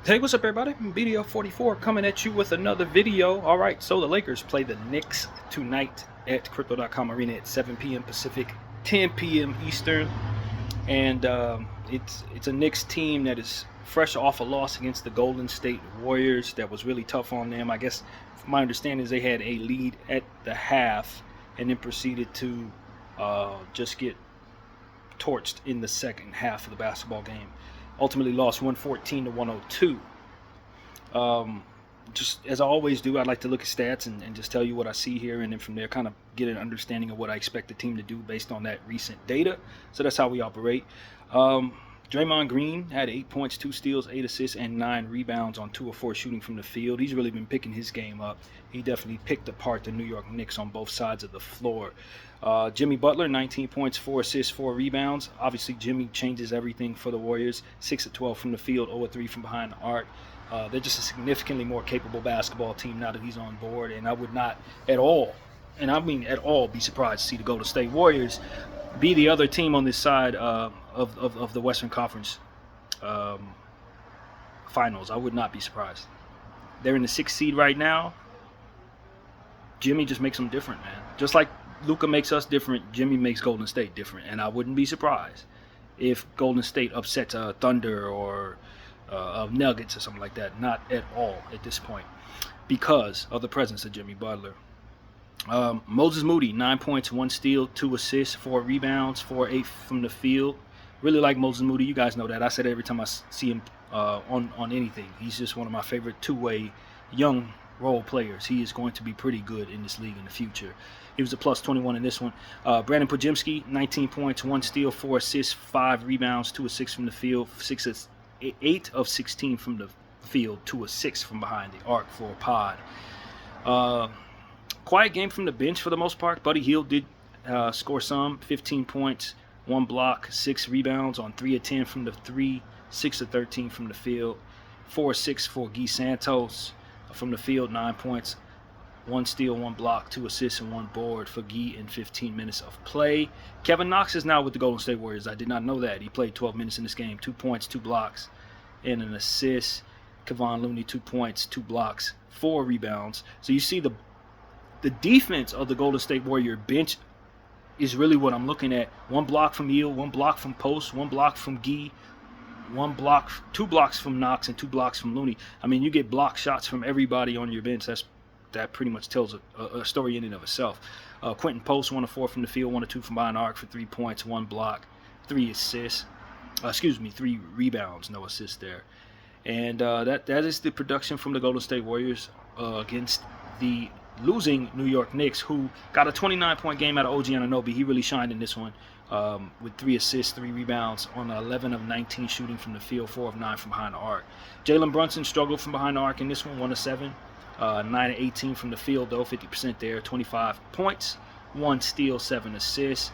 Hey, what's up, everybody? BDL 44 coming at you with another video. All right, so the Lakers play the Knicks tonight at Crypto.com Arena at 7 p.m. Pacific, 10 p.m. Eastern, and it's a Knicks team that is fresh off a loss against the Golden State Warriors. That was really tough on them. I guess my understanding is they had a lead at the half and then proceeded to just get torched in the second half of the basketball game. Ultimately lost 114 to 102. Just as I always do, I'd like to look at stats and just tell you what I see here, and then from there kind of get an understanding of what I expect the team to do based on that recent data. So that's how we operate. Draymond Green had 8 points, 2 steals, 8 assists, and 9 rebounds on 2 of 4 shooting from the field. He's really been picking his game up. He definitely picked apart the New York Knicks on both sides of the floor. Jimmy Butler, 19 points, 4 assists, 4 rebounds. Obviously, Jimmy changes everything for the Warriors. 6 of 12 from the field, 0 of 3 from behind the arc. They're just a significantly more capable basketball team now that he's on board, and I would not at all, and I mean at all, be surprised to see the Golden State Warriors be the other team on this side of the Western Conference Finals. I would not be surprised. They're in the 6th seed right now. Jimmy just makes them different, man. Just like Luka makes us different, Jimmy makes Golden State different, and I wouldn't be surprised if Golden State upsets Thunder or of Nuggets or something like that. Not at all at this point because of the presence of Jimmy Butler. Moses Moody, 9 points, 1 steal, 2 assists, 4 rebounds, 4-8 from the field. Really like Moses Moody. You guys know that. I said it every time I see him on anything. He's just one of my favorite two-way young role players. He is going to be pretty good in this league in the future. He was a plus 21 in this one. Brandon Podziemski, 19 points, 1 steal, 4 assists, 5 rebounds, 2 of 6 from the field, 8 of 16 from the field, 2 of 6 from behind the arc for a pod. Quiet game from the bench for the most part. Buddy Hield did score some, 15 points, 1 block, 6 rebounds on 3 of 10 from the 3, 6 of 13 from the field, 4 of 6 for Guy Santos from the field, 9 points, 1 steal, 1 block, 2 assists, and 1 board for Guy in 15 minutes of play. Kevin Knox is now with the Golden State Warriors. I did not know that. He played 12 minutes in this game, 2 points, 2 blocks, and an assist. Kevon Looney, 2 points, 2 blocks, 4 rebounds. So you see the defense of the Golden State Warrior bench is really what I'm looking at. 1 block from Hield, 1 block from Post, 1 block from Guy, 2 blocks from Knox, and 2 blocks from Looney. I mean, you get block shots from everybody on your bench. That pretty much tells a story in and of itself. Quentin Post, 1 of 4 from the field, 1 of 2 from behind the arc for 3 points, 1 block, 3 assists. 3 rebounds, no assists there. And that is the production from the Golden State Warriors against the losing New York Knicks, who got a 29-point game out of OG Anunoby. He really shined in this one with 3 assists, 3 rebounds on 11 of 19 shooting from the field, 4 of 9 from behind the arc. Jalen Brunson struggled from behind the arc in this one, 1 of 7. 9 of 18 from the field, though, 50% there, 25 points, 1 steal, 7 assists,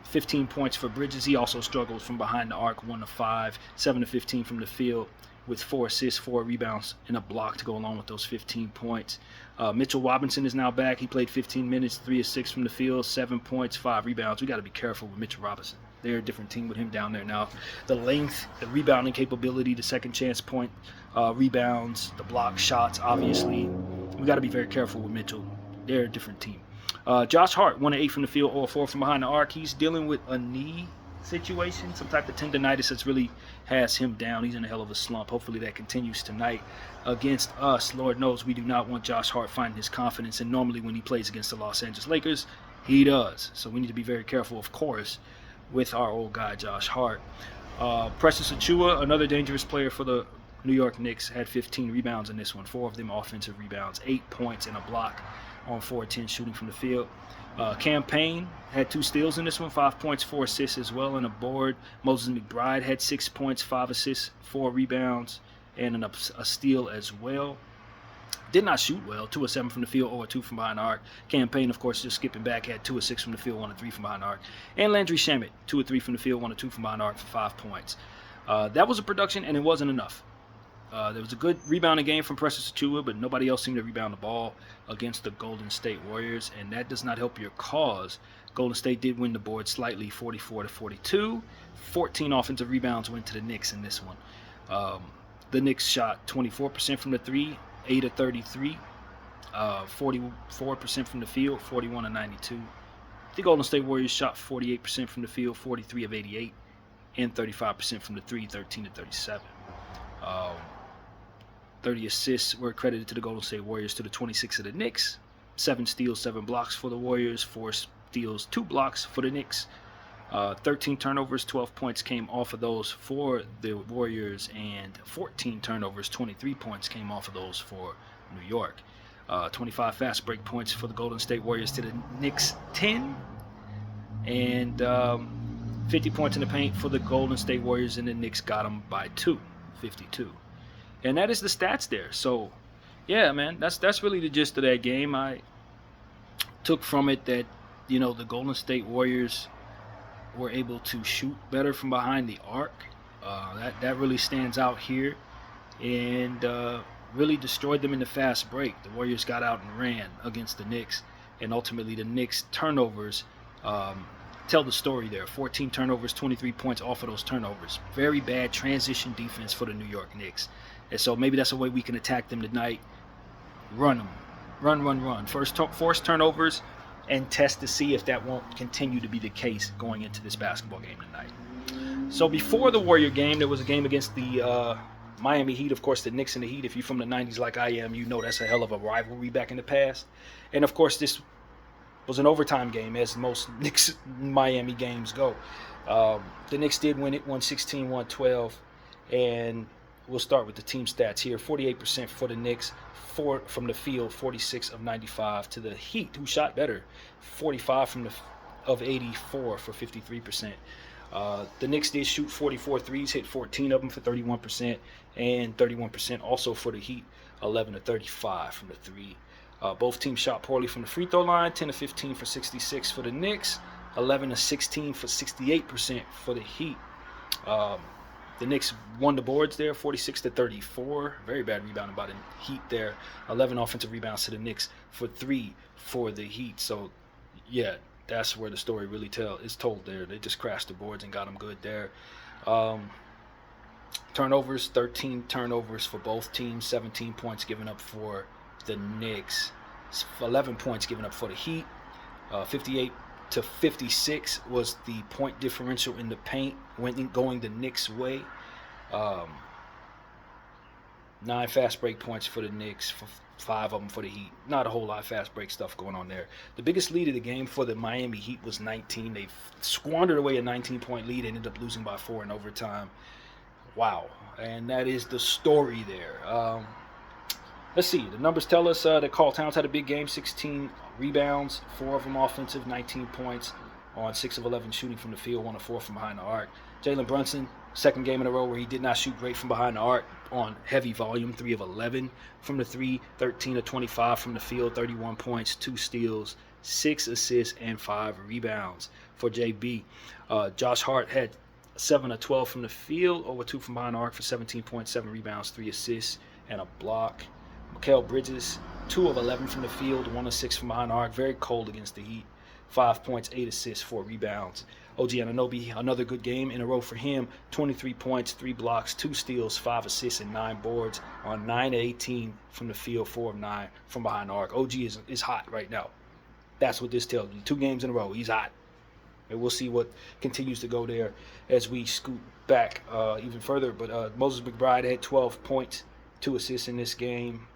15 points for Bridges. He also struggled from behind the arc, 1 of 5, 7 of 15 from the field, with 4 assists, 4 rebounds, and a block to go along with those 15 points. Mitchell Robinson is now back. He played 15 minutes, 3 of 6 from the field, 7 points, 5 rebounds. We got to be careful with Mitchell Robinson. They're a different team with him down there now. The length, the rebounding capability, the second chance point rebounds, the block shots, obviously. We got to be very careful with Mitchell. They're a different team. Josh Hart, 1 of 8 from the field, 0 of 4 from behind the arc. He's dealing with a knee situation, some type of tendonitis that's really has him down. He's in a hell of a slump. Hopefully that continues tonight against us. Lord knows we do not want Josh Hart finding his confidence, and normally when he plays against the Los Angeles Lakers, he does. So we need to be very careful, of course, with our old guy Josh Hart. Precious Achiuwa, another dangerous player for the New York Knicks, had 15 rebounds in this one, 4 of them offensive rebounds, 8 points and a block on 4 of 10 shooting from the field. Cam Payne had 2 steals in this one, 5 points, 4 assists as well, and a board. Moses McBride had 6 points, 5 assists, 4 rebounds, and a steal as well. Did not shoot well, 2 of 7 from the field, 0 of 2 from behind the arc. Cam Payne, of course, just skipping back, had 2 of 6 from the field, 1 of 3 from behind the arc. And Landry Shamet, 2 of 3 from the field, 1 of 2 from behind the arc for 5 points. That was a production, and it wasn't enough. There was a good rebounding game from Precious Achiuwa, but nobody else seemed to rebound the ball against the Golden State Warriors, and that does not help your cause. Golden State did win the board slightly, 44-42. 14 offensive rebounds went to the Knicks in this one. the Knicks shot 24% from the three, 8 of 33, 44% from the field, 41 of 92. The Golden State Warriors shot 48% from the field, 43 of 88, and 35% from the three, 13 of 37. 30 assists were credited to the Golden State Warriors to the 26 of the Knicks. 7 steals, 7 blocks for the Warriors, 4 steals, 2 blocks for the Knicks. 13 turnovers, 12 points came off of those for the Warriors, and 14 turnovers, 23 points came off of those for New York. 25 fast break points for the Golden State Warriors to the Knicks 10, and 50 points in the paint for the Golden State Warriors, and the Knicks got them by 2, 52. And that is the stats there. So, yeah, man, that's really the gist of that game. I took from it that, the Golden State Warriors were able to shoot better from behind the arc. That really stands out here, and really destroyed them in the fast break. The Warriors got out and ran against the Knicks, and ultimately the Knicks turnovers tell the story there. 14 turnovers, 23 points off of those turnovers. Very bad transition defense for the New York Knicks. And so maybe that's a way we can attack them tonight. Run them. Run. First, force turnovers, and test to see if that won't continue to be the case going into this basketball game tonight. So before the Warrior game, there was a game against the Miami Heat. Of course, the Knicks and the Heat, if you're from the 90s like I am, you know that's a hell of a rivalry back in the past. And, of course, this was an overtime game, as most Knicks-Miami games go. The Knicks did win it, 116-112, and we'll start with the team stats here. 48% for the Knicks, 4 from the field, 46 of 95 to the Heat, who shot better, 45 of 84 for 53%. The Knicks did shoot 44 threes, hit 14 of them for 31%, and 31% also for the Heat, 11 of 35 from the three. Both teams shot poorly from the free throw line, 10 of 15 for 66 for the Knicks, 11 of 16 for 68% for the Heat. The Knicks won the boards there, 46-34. Very bad rebounding by the Heat there. 11 offensive rebounds to the Knicks for 3 for the Heat. So, yeah, that's where the story really is told there. They just crashed the boards and got them good there. Turnovers, 13 turnovers for both teams, 17 points given up for the Knicks, 11 points given up for the Heat. 58-56 was the point differential in the paint, going the Knicks' way. 9 fast break points for the Knicks, 5 of them for the Heat. Not a whole lot of fast break stuff going on there. The biggest lead of the game for the Miami Heat was 19. They squandered away a 19-point lead and ended up losing by 4 in overtime. Wow. And that is the story there. Let's see. The numbers tell us that Karl Towns had a big game, 16 rebounds, 4 of them offensive, 19 points on 6 of 11 shooting from the field, 1 of 4 from behind the arc. Jalen Brunson, second game in a row where he did not shoot great from behind the arc on heavy volume, 3 of 11 from the 3, 13 of 25 from the field, 31 points, 2 steals, 6 assists, and 5 rebounds for JB. Josh Hart had 7 of 12 from the field, over 2 from behind the arc for 17 points, 7 rebounds, 3 assists, and a block. Mikal Bridges, 2 of 11 from the field, 1 of 6 from behind the arc. Very cold against the Heat. 5 points, 8 assists, 4 rebounds. OG Anunoby, another good game in a row for him. 23 points, 3 blocks, 2 steals, 5 assists, and 9 boards on 9 of 18 from the field, 4 of 9 from behind the arc. OG is hot right now. That's what this tells me. 2 games in a row, he's hot. And we'll see what continues to go there as we scoot back even further. But Moses McBride had 12 points, 2 assists in this game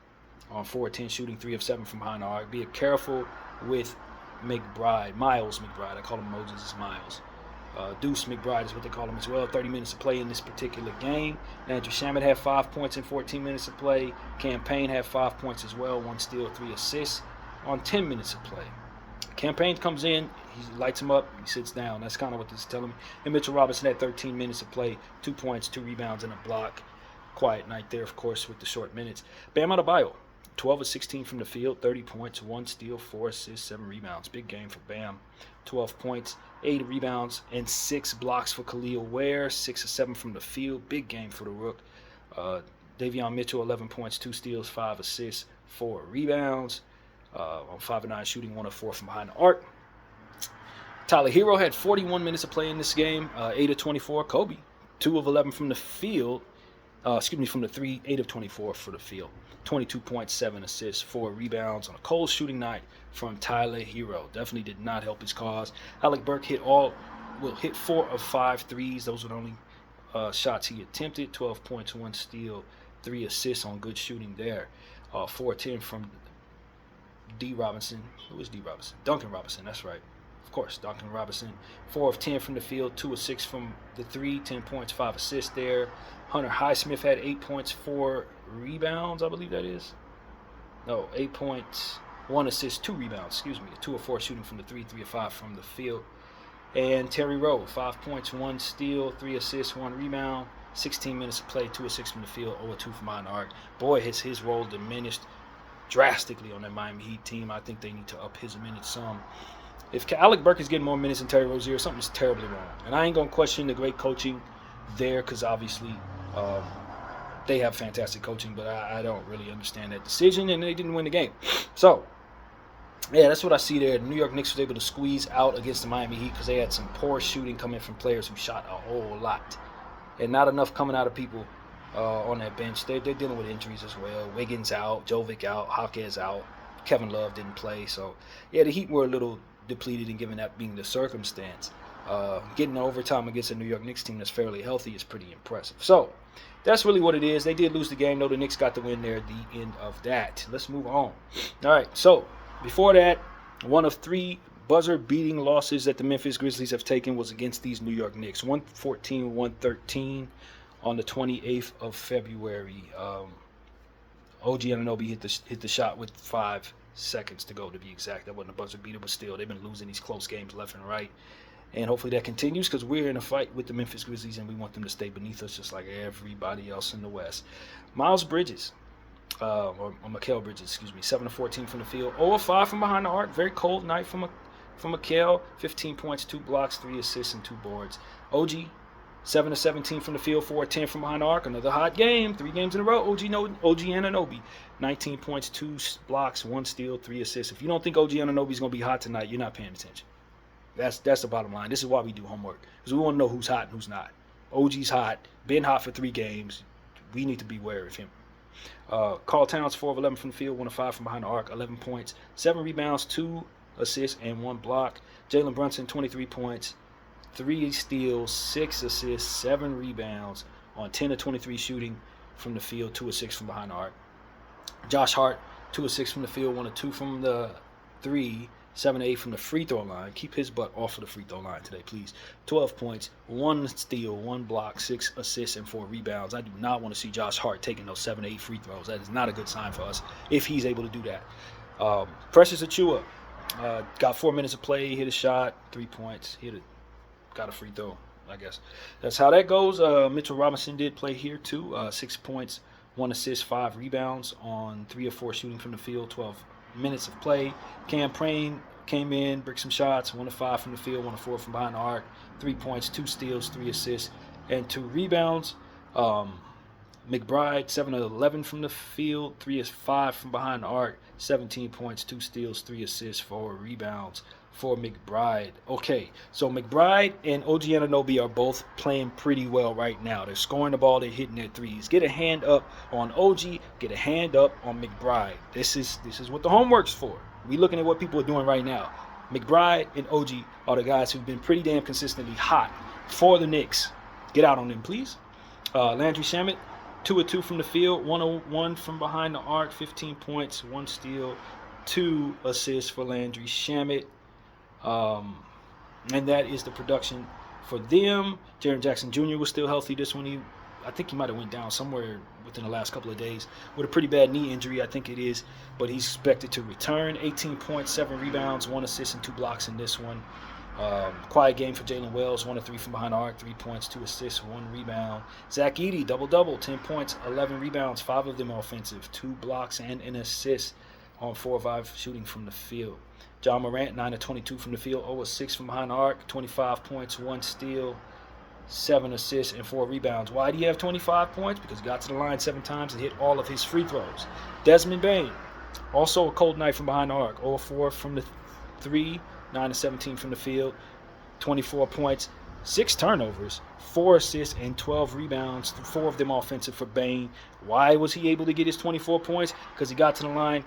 on 4 of 10 shooting, 3 of 7 from behind the arc. Be careful with McBride, Miles McBride. I call him Moses, it's Miles. Deuce McBride is what they call him as well. 30 minutes of play in this particular game. Andrew Shamet had 5 points in 14 minutes of play. Campaign had 5 points as well, 1 steal, 3 assists on 10 minutes of play. Campaign comes in, he lights him up, he sits down. That's kind of what this is telling me. And Mitchell Robinson had 13 minutes of play, 2 points, 2 rebounds, and a block. Quiet night there, of course, with the short minutes. Bam Adebayo, 12 of 16 from the field, 30 points, 1 steal, 4 assists, 7 rebounds. Big game for Bam. 12 points, 8 rebounds, and 6 blocks for Khalil Ware. 6 of 7 from the field. Big game for the Rook. Davion Mitchell, 11 points, 2 steals, 5 assists, 4 rebounds. On 5 of 9 shooting, 1 of 4 from behind the arc. Tyler Hero had 41 minutes of play in this game. 8 of 24. Kobe, 2 of 11 from the field. From the 3, 8 of 24 for the field. 22 points, 7 assists, 4 rebounds on a cold shooting night from Tyler Hero. Definitely did not help his cause. Alec Burke hit 4 of 5 threes. Those were the only shots he attempted. 12 points, 1 steal, 3 assists on good shooting there. 4-10 from D. Robinson. Who is D. Robinson? Duncan Robinson, that's right. Of course, Duncan Robinson. 4 of 10 from the field, 2 of 6 from the 3, 10 points, 5 assists there. Hunter Highsmith had 8 points, 4 rebounds, I believe that is. No, 8 points, 1 assist, 2 rebounds, 2 of 4 shooting from the 3, 3 of 5 from the field. And Terry Rowe, 5 points, 1 steal, 3 assists, 1 rebound, 16 minutes of play, 2 of 6 from the field, 0 of 2 from behind the arc. Boy, has his role diminished drastically on that Miami Heat team. I think they need to up his minutes some. If Alec Burke is getting more minutes than Terry Rozier, something's terribly wrong. And I ain't going to question the great coaching there because obviously they have fantastic coaching, but I don't really understand that decision, and they didn't win the game. So, yeah, that's what I see there. The New York Knicks was able to squeeze out against the Miami Heat because they had some poor shooting coming from players who shot a whole lot. And not enough coming out of people on that bench. They're dealing with injuries as well. Wiggins out, Jovic out, Hawkins out. Kevin Love didn't play. So, yeah, the Heat were a little depleted, and given that being the circumstance. Getting overtime against a New York Knicks team that's fairly healthy is pretty impressive. So, that's really what it is. They did lose the game, though. The Knicks got the win there at the end of that. Let's move on. All right, so before that, one of 3 buzzer-beating losses that the Memphis Grizzlies have taken was against these New York Knicks. 114-113 on the 28th of February. OG Anunoby hit the shot with 5 seconds to go, to be exact. That wasn't a buzzer beater, but still, they've been losing these close games left and right. And hopefully that continues because we're in a fight with the Memphis Grizzlies and we want them to stay beneath us just like everybody else in the West. Miles Bridges, or Mikal Bridges, 7 of 14 from the field, 0 of 5 from behind the arc. Very cold night from Mikal. 15 points, 2 blocks, 3 assists, and 2 boards. OG, 7 of 17 from the field, 4 of 10 from behind the arc. Another hot game, 3 games in a row. OG Anunoby, 19 points, 2 blocks, 1 steal, 3 assists. If you don't think OG Anunoby's going to be hot tonight, you're not paying attention. That's the bottom line. This is why we do homework, because we want to know who's hot and who's not. OG's hot, been hot for 3 games. We need to be aware of him. Karl Towns, 4 of 11 from the field, 1 of 5 from behind the arc, 11 points, 7 rebounds, 2 assists, and 1 block. Jalen Brunson, 23 points, 3 steals, 6 assists, 7 rebounds on 10 of 23 shooting from the field, 2 of 6 from behind the arc. Josh Hart, 2 of 6 from the field, 1 of 2 from the 3, 7 of 8 from the free throw line. Keep his butt off of the free throw line today, please. 12 points, 1 steal, 1 block, 6 assists, and 4 rebounds. I do not want to see Josh Hart taking those 7 to 8 free throws. That is not a good sign for us if he's able to do that. Precious Achiuwa got 4 minutes of play, hit a shot, 3 points, got a free throw, I guess. That's how that goes. Mitchell Robinson did play here too. 6 points, 1 assist, 5 rebounds on 3 of 4 shooting from the field, 12 minutes of play. Cam Payne came in, bricked some shots, 1 of 5 from the field, 1 of 4 from behind the arc, 3 points, 2 steals, 3 assists, and 2 rebounds. McBride, 7 of 11 from the field, 3 of 5 from behind the arc, 17 points, 2 steals, 3 assists, 4 rebounds for McBride. Okay, so McBride and OG Anunoby are both playing pretty well right now. They're scoring the ball, they're hitting their threes. Get a hand up on OG, get a hand up on McBride. This is what the homework's for. We looking at what people are doing right now. McBride and OG are the guys who've been pretty damn consistently hot for the Knicks. Get out on them, please. Landry Shamet, 2 of 2 from the field, 1 of 1 from behind the arc, 15 points, 1 steal, 2 assists for Landry Shamet. And that is the production for them. Jaren Jackson Jr. was still healthy this one. I think he might have went down somewhere within the last couple of days with a pretty bad knee injury, I think it is. But he's expected to return. 18 points, 7 rebounds, 1 assist, and 2 blocks in this one. Quiet game for Jalen Wells, 1 of 3 from behind the arc, 3 points, 2 assists, 1 rebound. Zach Edey, double-double, 10 points, 11 rebounds, 5 of them offensive, 2 blocks and an assist on 4 of 5 shooting from the field. John Morant, 9 of 22 from the field, 0 of 6 from behind the arc, 25 points, 1 steal, 7 assists, and 4 rebounds. Why do you have 25 points? Because he got to the line 7 times and hit all of his free throws. Desmond Bane, also a cold night from behind the arc, 0 of 4 from the 3, 9 of 17 from the field, 24 points, 6 turnovers, 4 assists, and 12 rebounds, 4 of them offensive for Bane. Why was he able to get his 24 points? Because he got to the line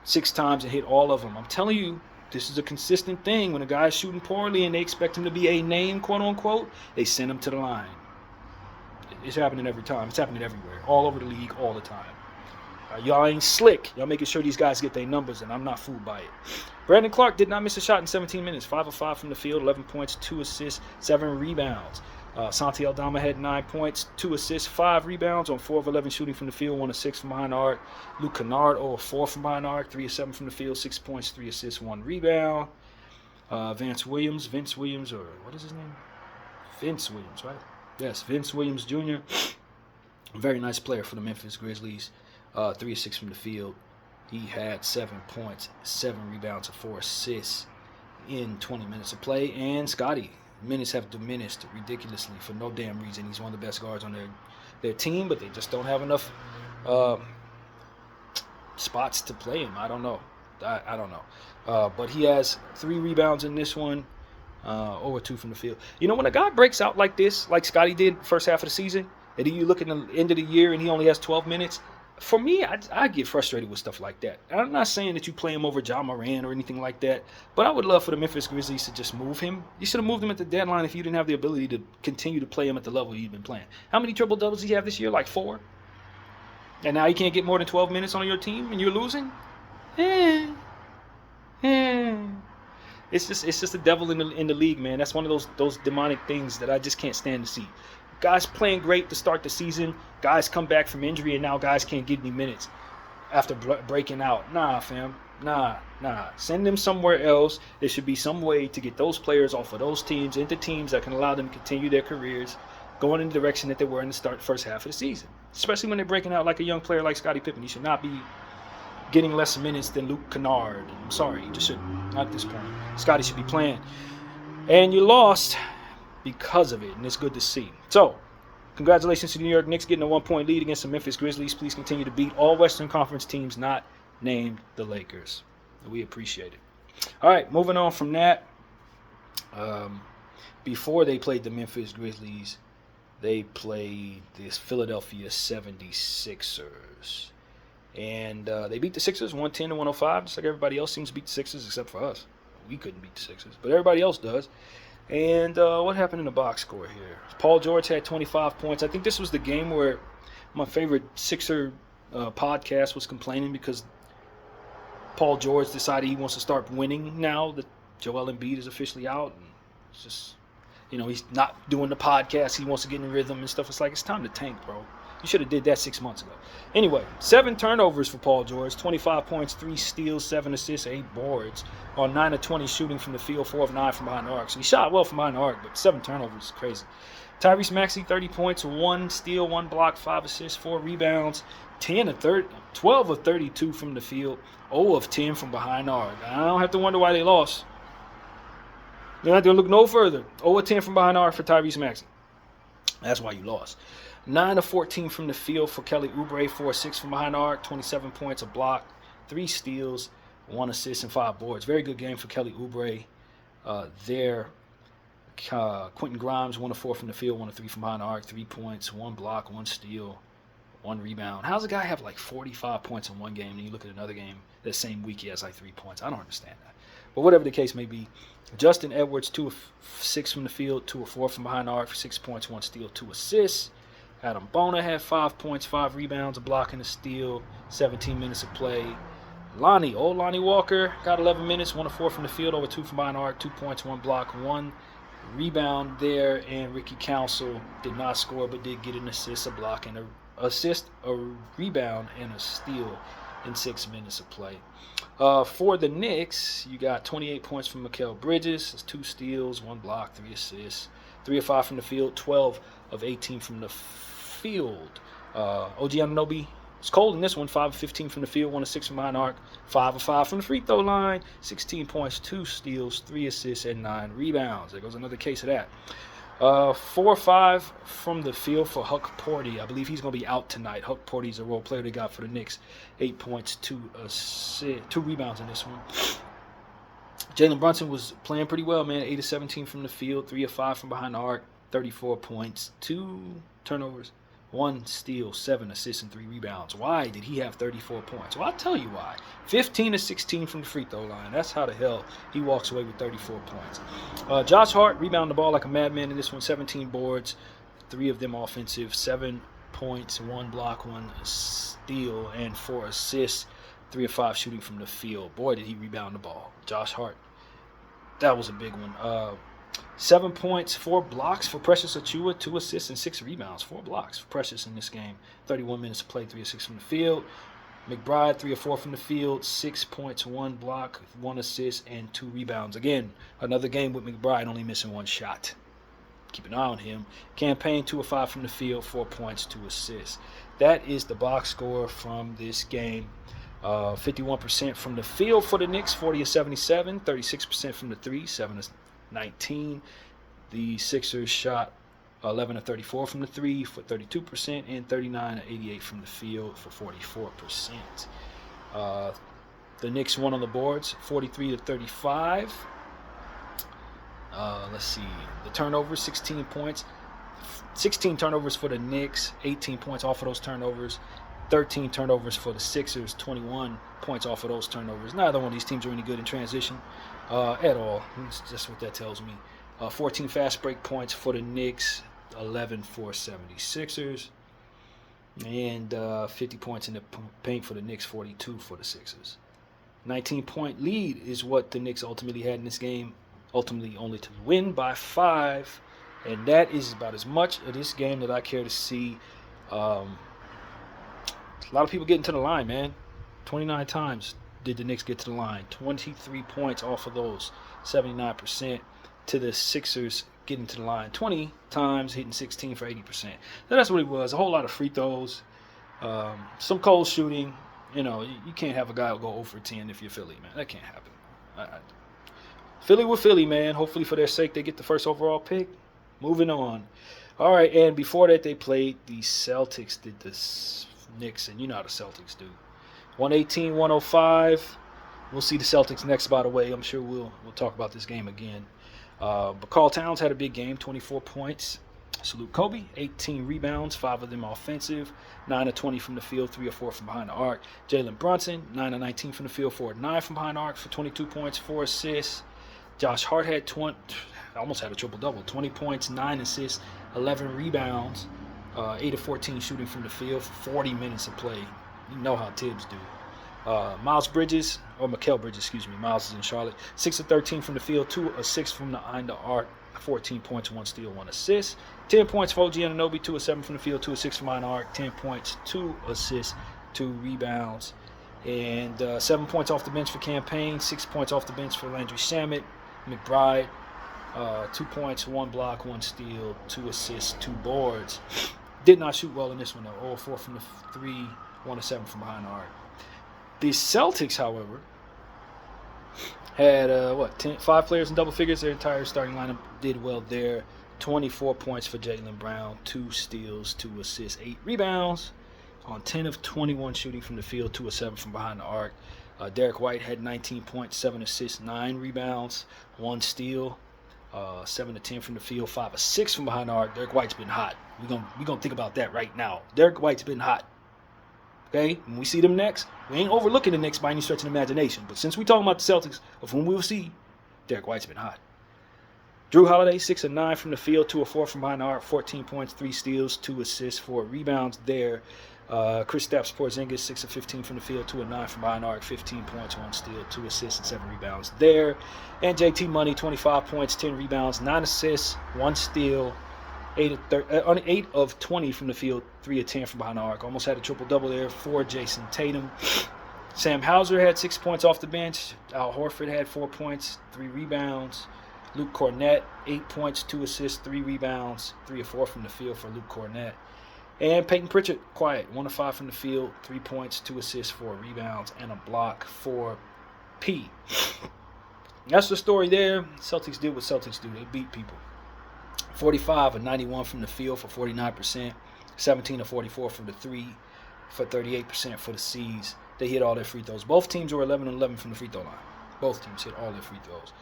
6 times and hit all of them. I'm telling you, this is a consistent thing. When a guy's shooting poorly and they expect him to be a name, quote unquote, they send him to the line. It's happening every time. It's happening everywhere, all over the league, all the time. Y'all ain't slick. Y'all making sure these guys get their numbers, and I'm not fooled by it. Brandon Clark did not miss a shot in 17 minutes. 5 of 5 from the field, 11 points, 2 assists, 7 rebounds. Santi Aldama had 9 points, 2 assists, 5 rebounds on 4 of 11 shooting from the field, 1 of 6 from behind the arc. Luke Kennard, 0 of 4 from behind the arc, 3 of 7 from the field, 6 points, 3 assists, 1 rebound. Vince Williams, or what is his name? Vince Williams, right? Yes, Vince Williams Jr. A very nice player for the Memphis Grizzlies. 3 of 6 from the field. He had 7 points, 7 rebounds, and 4 assists in 20 minutes of play. And Scotty, minutes have diminished ridiculously for no damn reason. He's one of the best guards on their team, but they just don't have enough spots to play him. I don't know. I don't know. But he has 3 rebounds in this one, over 2 from the field. You know, when a guy breaks out like this, like Scotty did first half of the season, and then you look at the end of the year and he only has 12 minutes, for me, I get frustrated with stuff like that. I'm not saying that you play him over Ja Morant or anything like that, but I would love for the Memphis Grizzlies to just move him. You should have moved him at the deadline if you didn't have the ability to continue to play him at the level you've been playing. How many triple-doubles did he have this year? Like 4? And now he can't get more than 12 minutes on your team and you're losing? It's just the devil in the league, man. That's one of those demonic things that I just can't stand to see. Guys playing great to start the season. Guys come back from injury, and now guys can't get any minutes after breaking out. Nah, fam. Nah. Send them somewhere else. There should be some way to get those players off of those teams into teams that can allow them to continue their careers going in the direction that they were in the first half of the season. Especially when they're breaking out like a young player like Scottie Pippen. He should not be getting less minutes than Luke Kennard. I'm sorry, he just shouldn't. Not at this point. Scottie should be playing. And you lost because of it, and it's good to see. So, congratulations to the New York Knicks getting a 1-point lead against the Memphis Grizzlies. Please continue to beat all Western Conference teams not named the Lakers. We appreciate it. All right, moving on from that. Before they played the Memphis Grizzlies, they played the Philadelphia 76ers. And they beat the Sixers 110-105, just like everybody else seems to beat the Sixers except for us. We couldn't beat the Sixers, but everybody else does. And what happened in the box score here? Paul George had 25 points. I think this was the game where my favorite Sixer podcast was complaining because Paul George decided he wants to start winning now that Joel Embiid is officially out. And it's just, he's not doing the podcast. He wants to get in the rhythm and stuff. It's like, it's time to tank, bro. You should have did that 6 months ago. Anyway, 7 turnovers for Paul George, 25 points, 3 steals, 7 assists, 8 boards on 9 of 20 shooting from the field, 4 of 9 from behind the arc. So he shot well from behind the arc, but 7 turnovers is crazy. Tyrese Maxey, 30 points, 1 steal, 1 block, 5 assists, 4 rebounds, 12 of 32 from the field, 0 of 10 from behind the arc. I don't have to wonder why they lost. They're not going to look no further. 0 of 10 from behind the arc for Tyrese Maxey. That's why you lost. 9 of 14 from the field for Kelly Oubre, 4 of 6 from behind the arc, 27 points, a block, 3 steals, 1 assist, and 5 boards. Very good game for Kelly Oubre there. Quentin Grimes, 1 of 4 from the field, 1 of 3 from behind the arc, 3 points, 1 block, 1 steal, 1 rebound. How's a guy have like 45 points in one game and you look at another game that same week he has like 3 points? I don't understand that. But whatever the case may be, Justin Edwards, 2 of 6 from the field, 2 of 4 from behind the arc, 6 points, 1 steal, 2 assists. Adam Bona had 5 points, 5 rebounds, a block and a steal, 17 minutes of play. Lonnie Walker got 11 minutes, 1 of 4 from the field, over 2 from behind the arc, 2 points, 1 block, 1 rebound there. And Ricky Council did not score but did get an assist, a block, and a rebound, and a steal in 6 minutes of play. For the Knicks, you got 28 points from Mikal Bridges, 2 steals, 1 block, 3 assists, 3 of 5 from the field, 12 of 18 from the field. OG Anunoby was cold in this one, 5 of 15 from the field, 1 of 6 from behind the arc, 5 of 5 from the free throw line, 16 points, 2 steals, 3 assists, and 9 rebounds. There goes another case of that. 4 or 5 from the field for Huck Porty. I believe he's going to be out tonight. Huck Porty's a role player they got for the Knicks. 8 points, 2 rebounds in this one. Jalen Brunson was playing pretty well, man. 8 of 17 from the field, 3 of 5 from behind the arc, 34 points, 2 turnovers, 1 steal, 7 assists, and 3 rebounds. Why did he have 34 points? Well, I'll tell you why. 15 of 16 from the free throw line. That's how the hell he walks away with 34 points. Josh Hart rebounded the ball like a madman in this one. 17 boards, 3 of them offensive, 7 points, 1 block, 1 steal, and 4 assists. 3 of 5 shooting from the field. Boy, did he rebound the ball. Josh Hart. That was a big one. 7 points, 4 blocks for Precious Achiuwa, 2 assists and 6 rebounds. 4 blocks for Precious in this game. 31 minutes to play, 3 of 6 from the field. McBride, 3 of 4 from the field, 6 points, 1 block, 1 assist, and 2 rebounds. Again, another game with McBride only missing 1 shot. Keep an eye on him. Campaign, 2 of 5 from the field, 4 points, 2 assists. That is the box score from this game. 51% from the field for the Knicks, 40 of 77, 36% from the 3, 7 of 19. The Sixers shot 11 of 34 from the 3 for 32%, and 39 of 88 from the field for 44%. The Knicks won on the boards, 43 to 35. Let's see. The turnovers, 16 points. 16 turnovers for the Knicks, 18 points off of those turnovers. 13 turnovers for the Sixers, 21 points off of those turnovers. Neither one of these teams are any good in transition at all. That's just what that tells me. 14 fast break points for the Knicks, 11 for 76ers. And 50 points in the paint for the Knicks, 42 for the Sixers. 19-point lead is what the Knicks ultimately had in this game, ultimately only to win by 5. And that is about as much of this game that I care to see. A lot of people getting to the line, man. 29 times did the Knicks get to the line. 23 points off of those. 79% to the Sixers getting to the line. 20 times hitting 16 for 80%. So that's what it was. A whole lot of free throws. Some cold shooting. You know, you can't have a guy who go 0 for 10 if you're Philly, man. That can't happen. Philly with Philly, man. Hopefully for their sake they get the first overall pick. Moving on. All right, and before that they played the Celtics. Did this Knicks, and you know how the Celtics do. 118-105. We'll see the Celtics next, by the way. I'm sure we'll talk about this game again. But Karl Towns had a big game, 24 points. Salute Kobe, 18 rebounds, 5 of them offensive, 9 of 20 from the field, 3 of 4 from behind the arc. Jalen Brunson, 9 of 19 from the field, 4 of 9 from behind the arc for 22 points, 4 assists. Josh Hart had almost had a triple-double, 20 points, 9 assists, 11 rebounds. 8 of 14 shooting from the field for 40 minutes of play. You know how Tibbs do. Mikal Bridges, Miles is in Charlotte. 6 of 13 from the field, 2 of 6 from behind the arc, 14 points, 1 steal, 1 assist. 10 points for OG Anunoby, 2 of 7 from the field, 2 of 6 from behind the arc, 10 points, 2 assists, 2 rebounds. And 7 points off the bench for Campaign, 6 points off the bench for Landry Shamet. McBride, 2 points, 1 block, 1 steal, 2 assists, 2 boards. Did not shoot well in this one, though. 0 of 4 from the 3, 1 of 7 from behind the arc. The Celtics, however, had 5 players in double figures. Their entire starting lineup did well there. 24 points for Jaylen Brown, 2 steals, 2 assists, 8 rebounds on 10 of 21 shooting from the field, 2 of 7 from behind the arc. Derek White had 19 points, 7 assists, 9 rebounds, 1 steal, 7 of 10 from the field, 5 of 6 from behind the arc. Derek White's been hot. We're gonna think about that right now. Derek White's been hot. Okay, when we see them next, we ain't overlooking the Knicks by any stretch of the imagination. But since we're talking about the Celtics, of whom we'll see, Derek White's been hot. Drew Holiday, 6 of 9 from the field, 2 of 4 from behind the arc, 14 points, 3 steals, 2 assists, 4 rebounds there. Kristaps Porzingis, 6 of 15 from the field, 2 of 9 from behind the arc, 15 points, 1 steal, 2 assists, and 7 rebounds there. And JT Money, 25 points, 10 rebounds, 9 assists, 1 steal, 8 of 20 from the field, 3 of 10 from behind the arc. Almost had a triple-double there for Jason Tatum. Sam Hauser had 6 points off the bench. Al Horford had 4 points, 3 rebounds. Luke Cornett, 8 points, 2 assists, 3 rebounds, 3 of 4 from the field for Luke Cornett. And Peyton Pritchard, quiet, 1 of 5 from the field, 3 points, 2 assists, 4 rebounds, and a block for P. That's the story there. Celtics did what Celtics do. They beat people. 45 of 91 from the field for 49%, 17 of 44 from the 3 for 38% for the C's. They hit all their free throws. Both teams were 11 of 11 from the free throw line. Both teams hit all their free throws.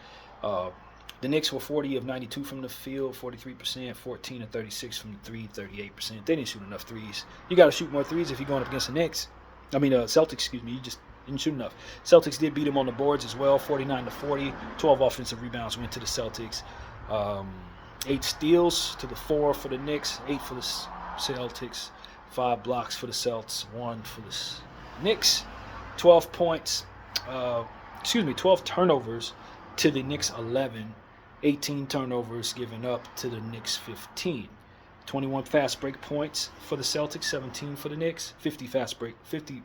The Knicks were 40 of 92 from the field, 43%, 14 of 36 from the three, 38%. They didn't shoot enough threes. You got to shoot more threes if you're going up against the Knicks. Celtics, excuse me. You just didn't shoot enough. Celtics did beat them on the boards as well, 49 to 40. 12 offensive rebounds went to the Celtics. 8 steals to the 4 for the Knicks, 8 for the Celtics, 5 blocks for the Celts, 1 for the Knicks. 12 turnovers to the Knicks 11. 18 turnovers given up to the Knicks 15. 21 fast break points for the Celtics, 17 for the Knicks. 50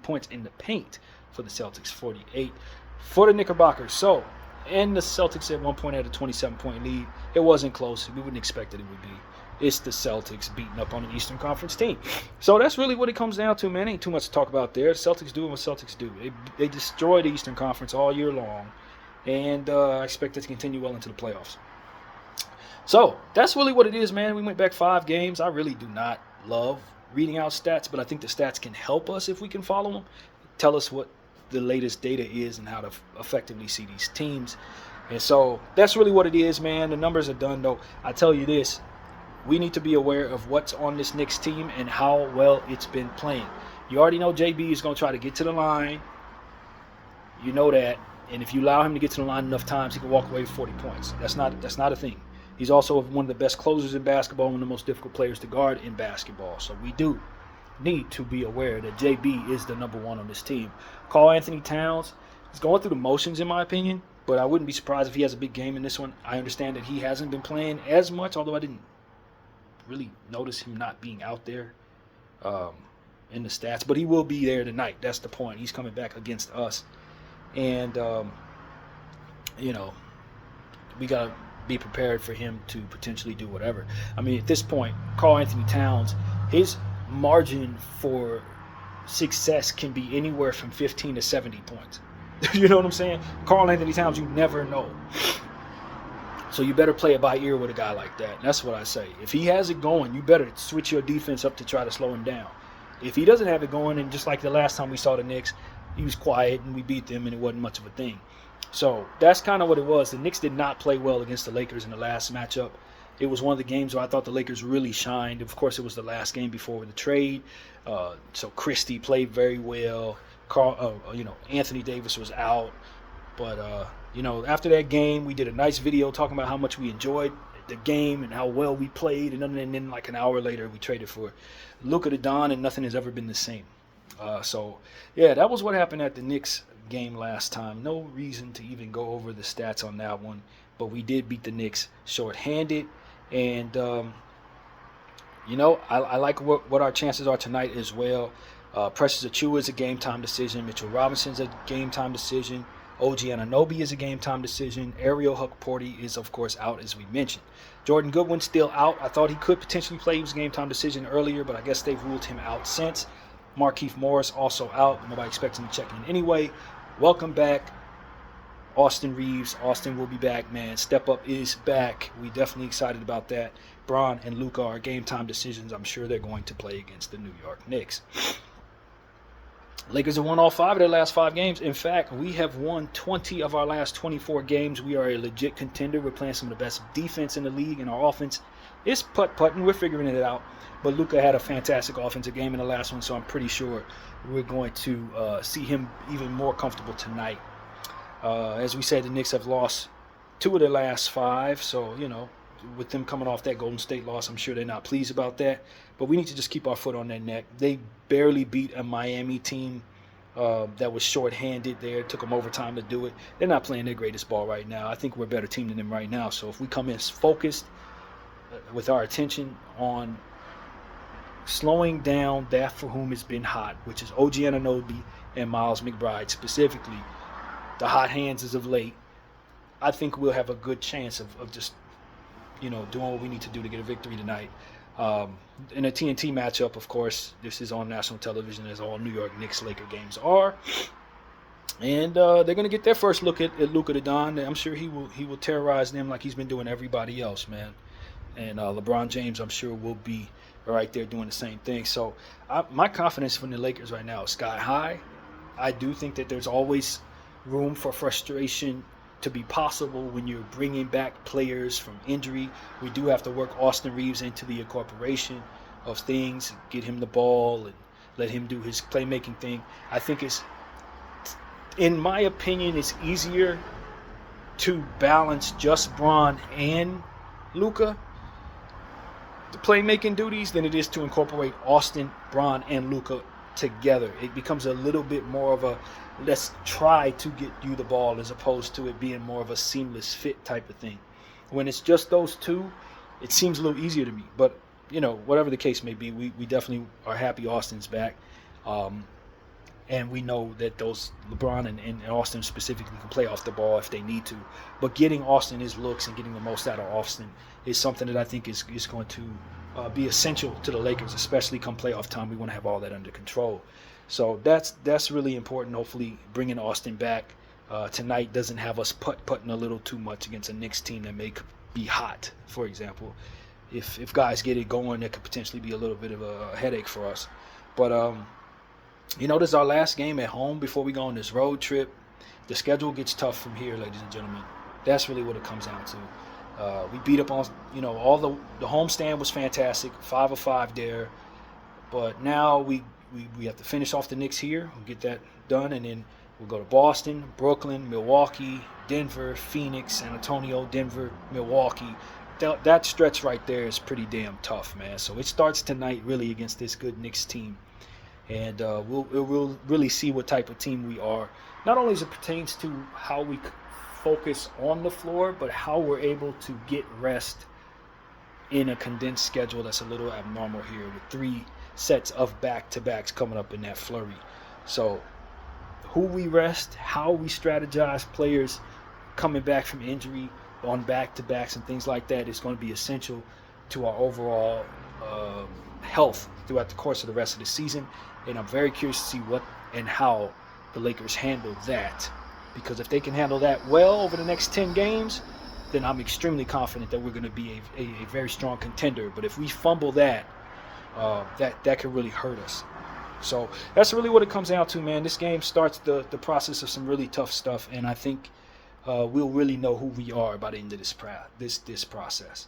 points in the paint for the Celtics, 48 for the Knickerbockers. So, and the Celtics at one point had a 27-point lead. It wasn't close. We wouldn't expect it would be. It's the Celtics beating up on an Eastern Conference team. So that's really what it comes down to, man. Ain't too much to talk about there. The Celtics do what Celtics do. They destroy the Eastern Conference all year long. And I expect it to continue well into the playoffs. So that's really what it is, man. We went back 5 games. I really do not love reading out stats, but I think the stats can help us if we can follow them. Tell us what the latest data is and how to effectively see these teams. And so that's really what it is, man. The numbers are done, though. I tell you this. We need to be aware of what's on this Knicks team and how well it's been playing. You already know JB is going to try to get to the line. You know that. And if you allow him to get to the line enough times, he can walk away with 40 points. That's not a thing. He's also one of the best closers in basketball, one of the most difficult players to guard in basketball. So we do need to be aware that JB is the number 1 on this team. Karl Anthony Towns is going through the motions, in my opinion, but I wouldn't be surprised if he has a big game in this one. I understand that he hasn't been playing as much, although I didn't really notice him not being out there in the stats. But he will be there tonight. That's the point. He's coming back against us. And, we got to be prepared for him to potentially do whatever. I mean, at this point, Karl Anthony Towns, his margin for success can be anywhere from 15 to 70 points. You know what I'm saying? Karl Anthony Towns, you never know. So you better play it by ear with a guy like that. And that's what I say. If he has it going, you better switch your defense up to try to slow him down. If he doesn't have it going, and just like the last time we saw the Knicks, he was quiet and we beat them and it wasn't much of a thing. So that's kind of what it was. The Knicks did not play well against the Lakers in the last matchup. It was one of the games where I thought the Lakers really shined. Of course, it was the last game before the trade. So Christie played very well. Anthony Davis was out. But, after that game, we did a nice video talking about how much we enjoyed the game and how well we played. And then like an hour later, we traded for Luka the Don, and nothing has ever been the same. That was what happened at the Knicks game last time. No reason to even go over the stats on that one. But we did beat the Knicks shorthanded. And, I like what our chances are tonight as well. Precious Achiuwa is a game-time decision. Mitchell Robinson's a game-time decision. OG Anunoby is a game-time decision. Ariel Hukporti is, of course, out, as we mentioned. Jordan Goodwin's still out. I thought he could potentially play. He was a game-time decision earlier, but I guess they've ruled him out since. Markieff Morris also out. Nobody expects him to check in anyway. Welcome back, Austin Reeves. Austin will be back, man. Step Up is back. We definitely excited about that. Bron and Luka are game-time decisions. I'm sure they're going to play against the New York Knicks. Lakers have won all 5 of their last 5 games. In fact, we have won 20 of our last 24 games. We are a legit contender. We're playing some of the best defense in the league, and our offense is putt-putting. We're figuring it out. But Luka had a fantastic offensive game in the last one, so I'm pretty sure we're going to see him even more comfortable tonight. As we said, the Knicks have lost 2 of their last 5, so, with them coming off that Golden State loss, I'm sure they're not pleased about that. But we need to just keep our foot on their neck. They barely beat a Miami team that was shorthanded there. It took them overtime to do it. They're not playing their greatest ball right now. I think we're a better team than them right now. So if we come in focused with our attention on slowing down that for whom it's been hot, which is OG Anunoby and Miles McBride specifically, the hot hands as of late, I think we'll have a good chance of just doing what we need to do to get a victory tonight. In a TNT matchup, of course, this is on national television, as all New York Knicks Laker games are. And they're going to get their first look at Luka the Don. I'm sure he will terrorize them like he's been doing everybody else, man. And LeBron James, I'm sure, will be right there doing the same thing. So my confidence from the Lakers right now is sky high. I do think that there's always room for frustration to be possible when you're bringing back players from injury. We do have to work Austin Reeves into the incorporation of things, get him the ball and let him do his playmaking thing. I think in my opinion, it's easier to balance just Bron and Luka, the playmaking duties, than it is to incorporate Austin, Bron, and Luka together. It becomes a little bit more of a let's try to get you the ball as opposed to it being more of a seamless fit type of thing. When it's just those two, it seems a little easier to me. But, whatever the case may be, we definitely are happy Austin's back. And we know that those LeBron and Austin specifically can play off the ball if they need to. But getting Austin his looks and getting the most out of Austin is something that I think is going to be essential to the Lakers, especially come playoff time. We want to have all that under control. So that's really important. Hopefully bringing Austin back tonight doesn't have us putting a little too much against a Knicks team that may be hot, for example. If guys get it going, that could potentially be a little bit of a headache for us. But this is our last game at home before we go on this road trip. The schedule gets tough from here, ladies and gentlemen. That's really what it comes down to. We beat up on, all the homestand was fantastic, 5 of 5 there. But now we have to finish off the Knicks here. We'll get that done, and then we'll go to Boston, Brooklyn, Milwaukee, Denver, Phoenix, San Antonio, Denver, Milwaukee. That stretch right there is pretty damn tough, man. So it starts tonight really against this good Knicks team. And we'll really see what type of team we are, not only as it pertains to how we focus on the floor, but how we're able to get rest in a condensed schedule that's a little abnormal here with 3 sets of back-to-backs coming up in that flurry. So who we rest, how we strategize players coming back from injury on back-to-backs and things like that is going to be essential to our overall health throughout the course of the rest of the season. And I'm very curious to see what and how the Lakers handle that. Because if they can handle that well over the next 10 games, then I'm extremely confident that we're going to be a very strong contender. But if we fumble that, that could really hurt us. So that's really what it comes down to, man. This game starts the process of some really tough stuff, and I think we'll really know who we are by the end of this process.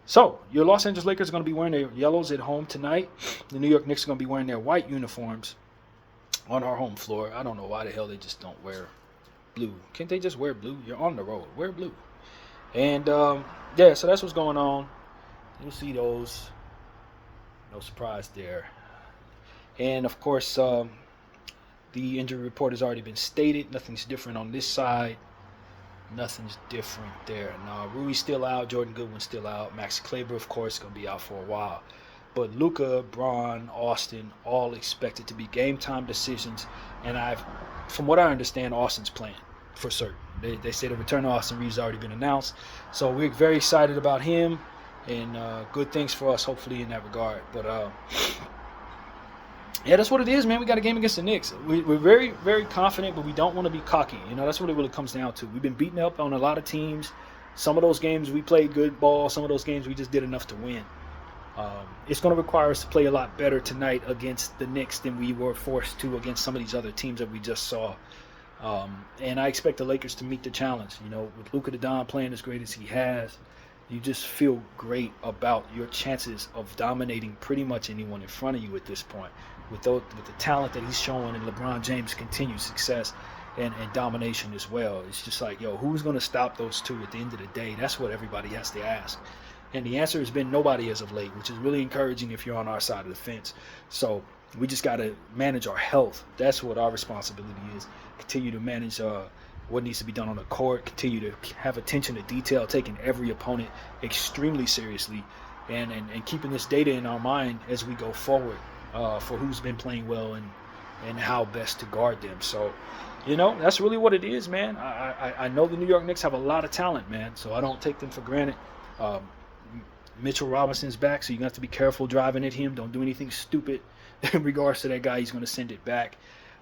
So your Los Angeles Lakers are going to be wearing their yellows at home tonight. The New York Knicks are going to be wearing their white uniforms on our home floor. I don't know why the hell they just don't wear blue. Can't they just wear blue? You're on the road. Wear blue. And, so that's what's going on. You'll see those. No surprise there. And, of course, the injury report has already been stated. Nothing's different on this side. Nothing's different there. No, Rui's still out. Jordan Goodwin's still out. Maxi Kleber, of course, is going to be out for a while. But Luka, Bron, Austin, all expected to be game-time decisions. And from what I understand, Austin's playing for certain. They say the return of Austin Reeves has already been announced. So we're very excited about him. And good things for us, hopefully, in that regard. But, that's what it is, man. We got a game against the Knicks. We're very, very confident, but we don't want to be cocky. That's what it really comes down to. We've been beaten up on a lot of teams. Some of those games we played good ball. Some of those games we just did enough to win. It's going to require us to play a lot better tonight against the Knicks than we were forced to against some of these other teams that we just saw. And I expect the Lakers to meet the challenge. With Luka Don playing as great as he has, you just feel great about your chances of dominating pretty much anyone in front of you at this point. With the talent that he's showing and LeBron James' continued success and domination as well. It's just like, who's going to stop those two at the end of the day? That's what everybody has to ask. And the answer has been nobody as of late, which is really encouraging if you're on our side of the fence. So we just got to manage our health. That's what our responsibility is. Continue to manage what needs to be done on the court. Continue to have attention to detail, taking every opponent extremely seriously, and keeping this data in our mind as we go forward for who's been playing well and how best to guard them. So, that's really what it is, man. I know the New York Knicks have a lot of talent, man, so I don't take them for granted. Mitchell Robinson's back, so you're going to have to be careful driving at him. Don't do anything stupid in regards to that guy. He's going to send it back.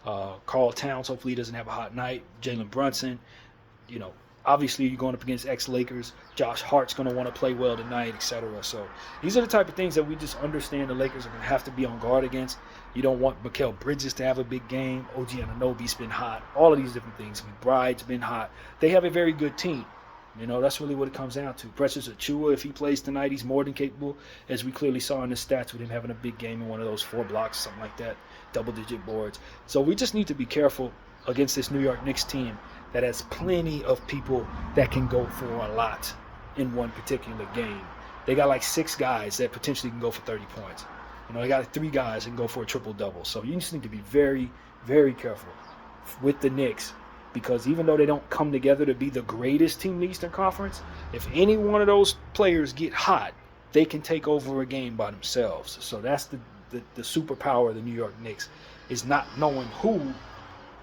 Karl Towns, hopefully he doesn't have a hot night. Jalen Brunson, Obviously, you're going up against ex-Lakers. Josh Hart's going to want to play well tonight, etc. So these are the type of things that we just understand the Lakers are going to have to be on guard against. You don't want Mikal Bridges to have a big game. OG Anunoby's been hot. All of these different things. McBride's been hot. They have a very good team. You know, that's really what it comes down to. Precious Achiuwa, if he plays tonight, he's more than capable, as we clearly saw in the stats with him having a big game in one of those 4 blocks, something like that, double-digit boards. So we just need to be careful against this New York Knicks team that has plenty of people that can go for a lot in one particular game. They got like 6 guys that potentially can go for 30 points. You know, they got 3 guys that can go for a triple-double. So you just need to be very, very careful with the Knicks, because even though they don't come together to be the greatest team in the Eastern Conference, if any one of those players get hot, they can take over a game by themselves. So that's the superpower of the New York Knicks, is not knowing who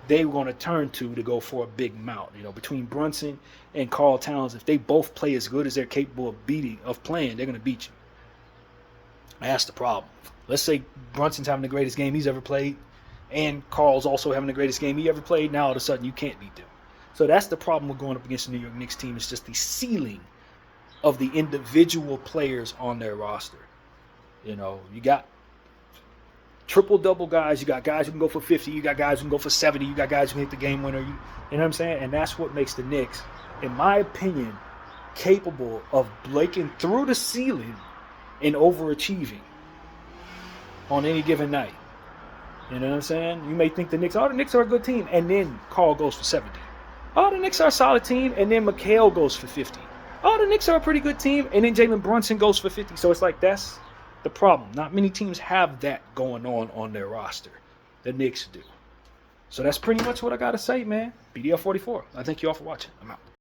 they were going to turn to go for a big mount. You know, between Brunson and Karl Towns, if they both play as good as they're capable of playing, they're going to beat you. That's the problem. Let's say Brunson's having the greatest game he's ever played, and Karl's also having the greatest game he ever played. Now all of a sudden you can't beat them. So that's the problem with going up against the New York Knicks team. It's just the ceiling of the individual players on their roster. You know, you got triple-double guys. You got guys who can go for 50. You got guys who can go for 70. You got guys who can hit the game winner. You know what I'm saying? And that's what makes the Knicks, in my opinion, capable of breaking through the ceiling and overachieving on any given night. You know what I'm saying? You may think the Knicks are a good team, and then Karl goes for 70. Oh, the Knicks are a solid team, and then Mikal goes for 50. Oh, the Knicks are a pretty good team, and then Jalen Brunson goes for 50. So it's like, that's the problem. Not many teams have that going on their roster. The Knicks do. So that's pretty much what I got to say, man. BDL 44. I thank you all for watching. I'm out.